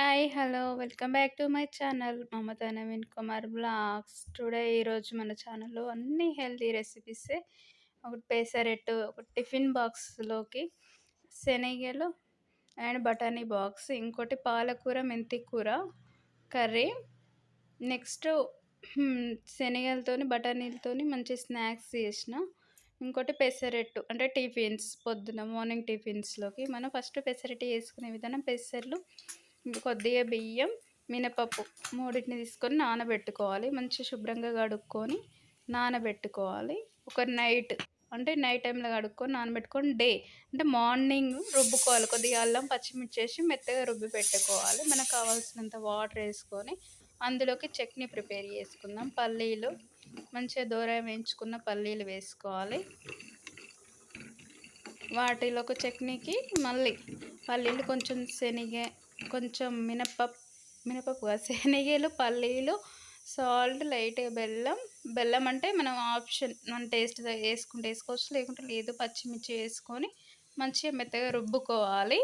Hi! Hello! Welcome back to my channel Mamata Naveen Kumar vlogs. Today ఈరోజు మన ఛానల్‌లో అన్ని హెల్తీ రెసిపీసే. ఒకటి పెసరట్టు, ఒకటి టిఫిన్ బాక్స్‌లోకి శనగలు అండ్ బఠానీ బాక్స్, ఇంకోటి పాలకూర, మెంతి కూర కర్రీ. నెక్స్ట్ శనగలతోని, బఠానీలతోని మంచి స్నాక్స్ చేసిన. ఇంకోటి పెసరట్టు అంటే టిఫిన్స్, పొద్దున మార్నింగ్ టిఫిన్స్‌లోకి. మనం ఫస్ట్ పెసరట్టు చేసుకునే విధానం: పెసర్లు, కొద్దిగా బియ్యం, మినపప్పు మూడింటిని తీసుకొని నానబెట్టుకోవాలి. మంచిగా శుభ్రంగా కడుక్కొని నానబెట్టుకోవాలి. ఒక నైట్ అంటే నైట్ టైంలో కడుక్కొని నానబెట్టుకొని అంటే మార్నింగ్ రుబ్బుకోవాలి. కొద్దిగా అల్లం, పచ్చిమిర్చి వేసి మెత్తగా రుబ్బి పెట్టుకోవాలి. మనకు కావాల్సినంత వాటర్ వేసుకొని అందులోకి చట్నీ ప్రిపేర్ చేసుకుందాం. పల్లీలు మంచిగా దూరగా వేయించుకున్న పల్లీలు వేసుకోవాలి. వాటిలోకి చట్నీకి మళ్ళీ పల్లీలు, కొంచెం కొంచెం మినపప్పు కాదు, శనగలు, పల్లీలు, సాల్ట్, లైట్‌గా బెల్లం అంటే మనం ఆప్షన్, మన టేస్ట్ వేసుకుంటే వేసుకోవచ్చు, లేకుంటే లేదు. పచ్చిమిర్చి వేసుకొని మంచిగా మెత్తగా రుబ్బుకోవాలి.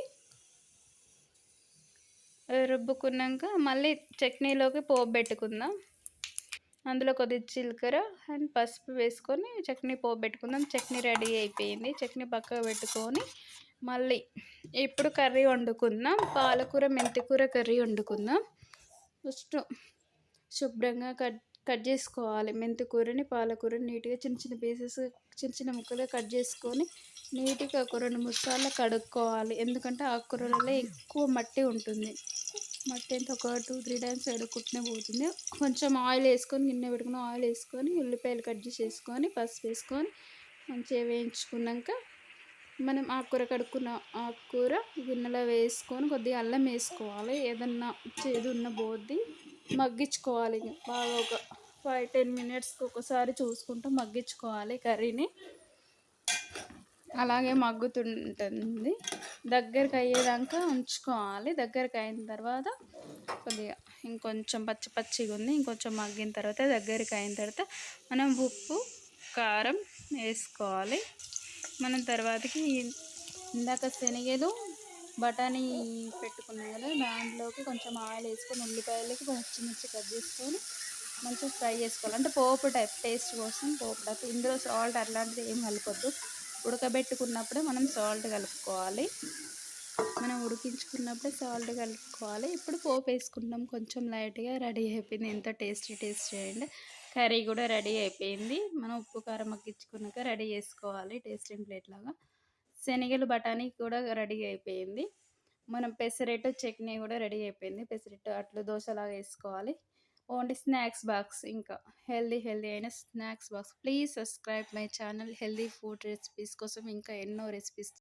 రుబ్బుకున్నాక మళ్ళీ చట్నీలోకి పోపు పెట్టుకుందాం. అందులో కొద్దిగా జీలకర్ర అండ్ పసుపు వేసుకొని చట్నీ పోపు పెట్టుకుందాం. చట్నీ రెడీ అయిపోయింది. చట్నీ పక్కకు పెట్టుకొని మళ్ళీ ఇప్పుడు కర్రీ వండుకుందాం. పాలకూర, మెంతికూర కర్రీ వండుకుందాం. ఫస్ట్ శుభ్రంగా కట్ చేసుకోవాలి. మెంతికూరని, పాలకూరని నీట్గా చిన్న చిన్న పీసెస్, చిన్న చిన్న ముక్కలుగా కట్ చేసుకొని నీట్గా ఒక 2-3 సార్లు కడుక్కోవాలి. ఎందుకంటే ఆకుకూరలలో ఎక్కువ మట్టి ఉంటుంది. మట్టి అంతా ఒక 2-3 టైమ్స్ కడుక్కుంటూనే పోతుంది. కొంచెం ఆయిల్ వేసుకొని, గిన్నె పెట్టుకుని ఆయిల్ వేసుకొని, ఉల్లిపాయలు కట్ చేసేసుకొని, పసుపు వేసుకొని మంచిగా వేయించుకున్నాక మనం కడుక్కున్న ఆకుకూర గిన్నెలో వేసుకొని కొద్దిగా అల్లం వేసుకోవాలి. ఏదన్నా చేదు ఉన్న పోద్ది. మగ్గించుకోవాలి బాగా. ఒక 5-10 మినిట్స్కి ఒకసారి చూసుకుంటూ మగ్గించుకోవాలి కర్రీని. అలాగే మగ్గుతుంటుంది. దగ్గరికి అయ్యేదాకా ఉంచుకోవాలి. దగ్గరికి అయిన తర్వాత కొద్దిగా ఇంకొంచెం పచ్చిగా ఉంది, ఇంకొంచెం మగ్గిన తర్వాత, దగ్గరికి అయిన తర్వాత మనం ఉప్పు, కారం వేసుకోవాలి. మనం తర్వాతకి ఇందాక శనగలు, బఠానీ పెట్టుకున్నాం కదా, దాంట్లోకి కొంచెం ఆయిల్ వేసుకొని ఉల్లిపాయలకి పచ్చిమిర్చి కట్ చేసుకొని మంచిగా ఫ్రై చేసుకోవాలి. అంటే పోపు టైప్, టేస్ట్ కోసం పోపు టైప్. ఇందులో సాల్ట్ అట్లాంటిది ఏం కలపొద్దు. ఉడకబెట్టుకున్నప్పుడే మనం సాల్ట్ కలుపుకోవాలి. మనం ఉడికించుకున్నప్పుడే సాల్ట్ కలుపుకోవాలి. ఇప్పుడు పోపు వేసుకుంటాం కొంచెం లైట్గా. రెడీ అయిపోయింది. ఎంత టేస్టీ చేయండి. కర్రీ కూడా రెడీ అయిపోయింది. మనం ఉప్పు కారం మగ్గించుకున్నాక రెడీ చేసుకోవాలి టేస్టింగ్ ప్లేట్ లాగా. శనగలు, బఠానీ కూడా రెడీ అయిపోయింది. మనం పెసరట్టు చట్నీ కూడా రెడీ అయిపోయింది. పెసరట్టు అట్లు దోశలాగా వేసుకోవాలి. ఓన్లీ స్నాక్స్ బాక్స్, ఇంకా హెల్దీ అయిన snacks box. Please subscribe my channel. Healthy food recipes కోసం ఇంకా ఎన్నో రెసిపీస్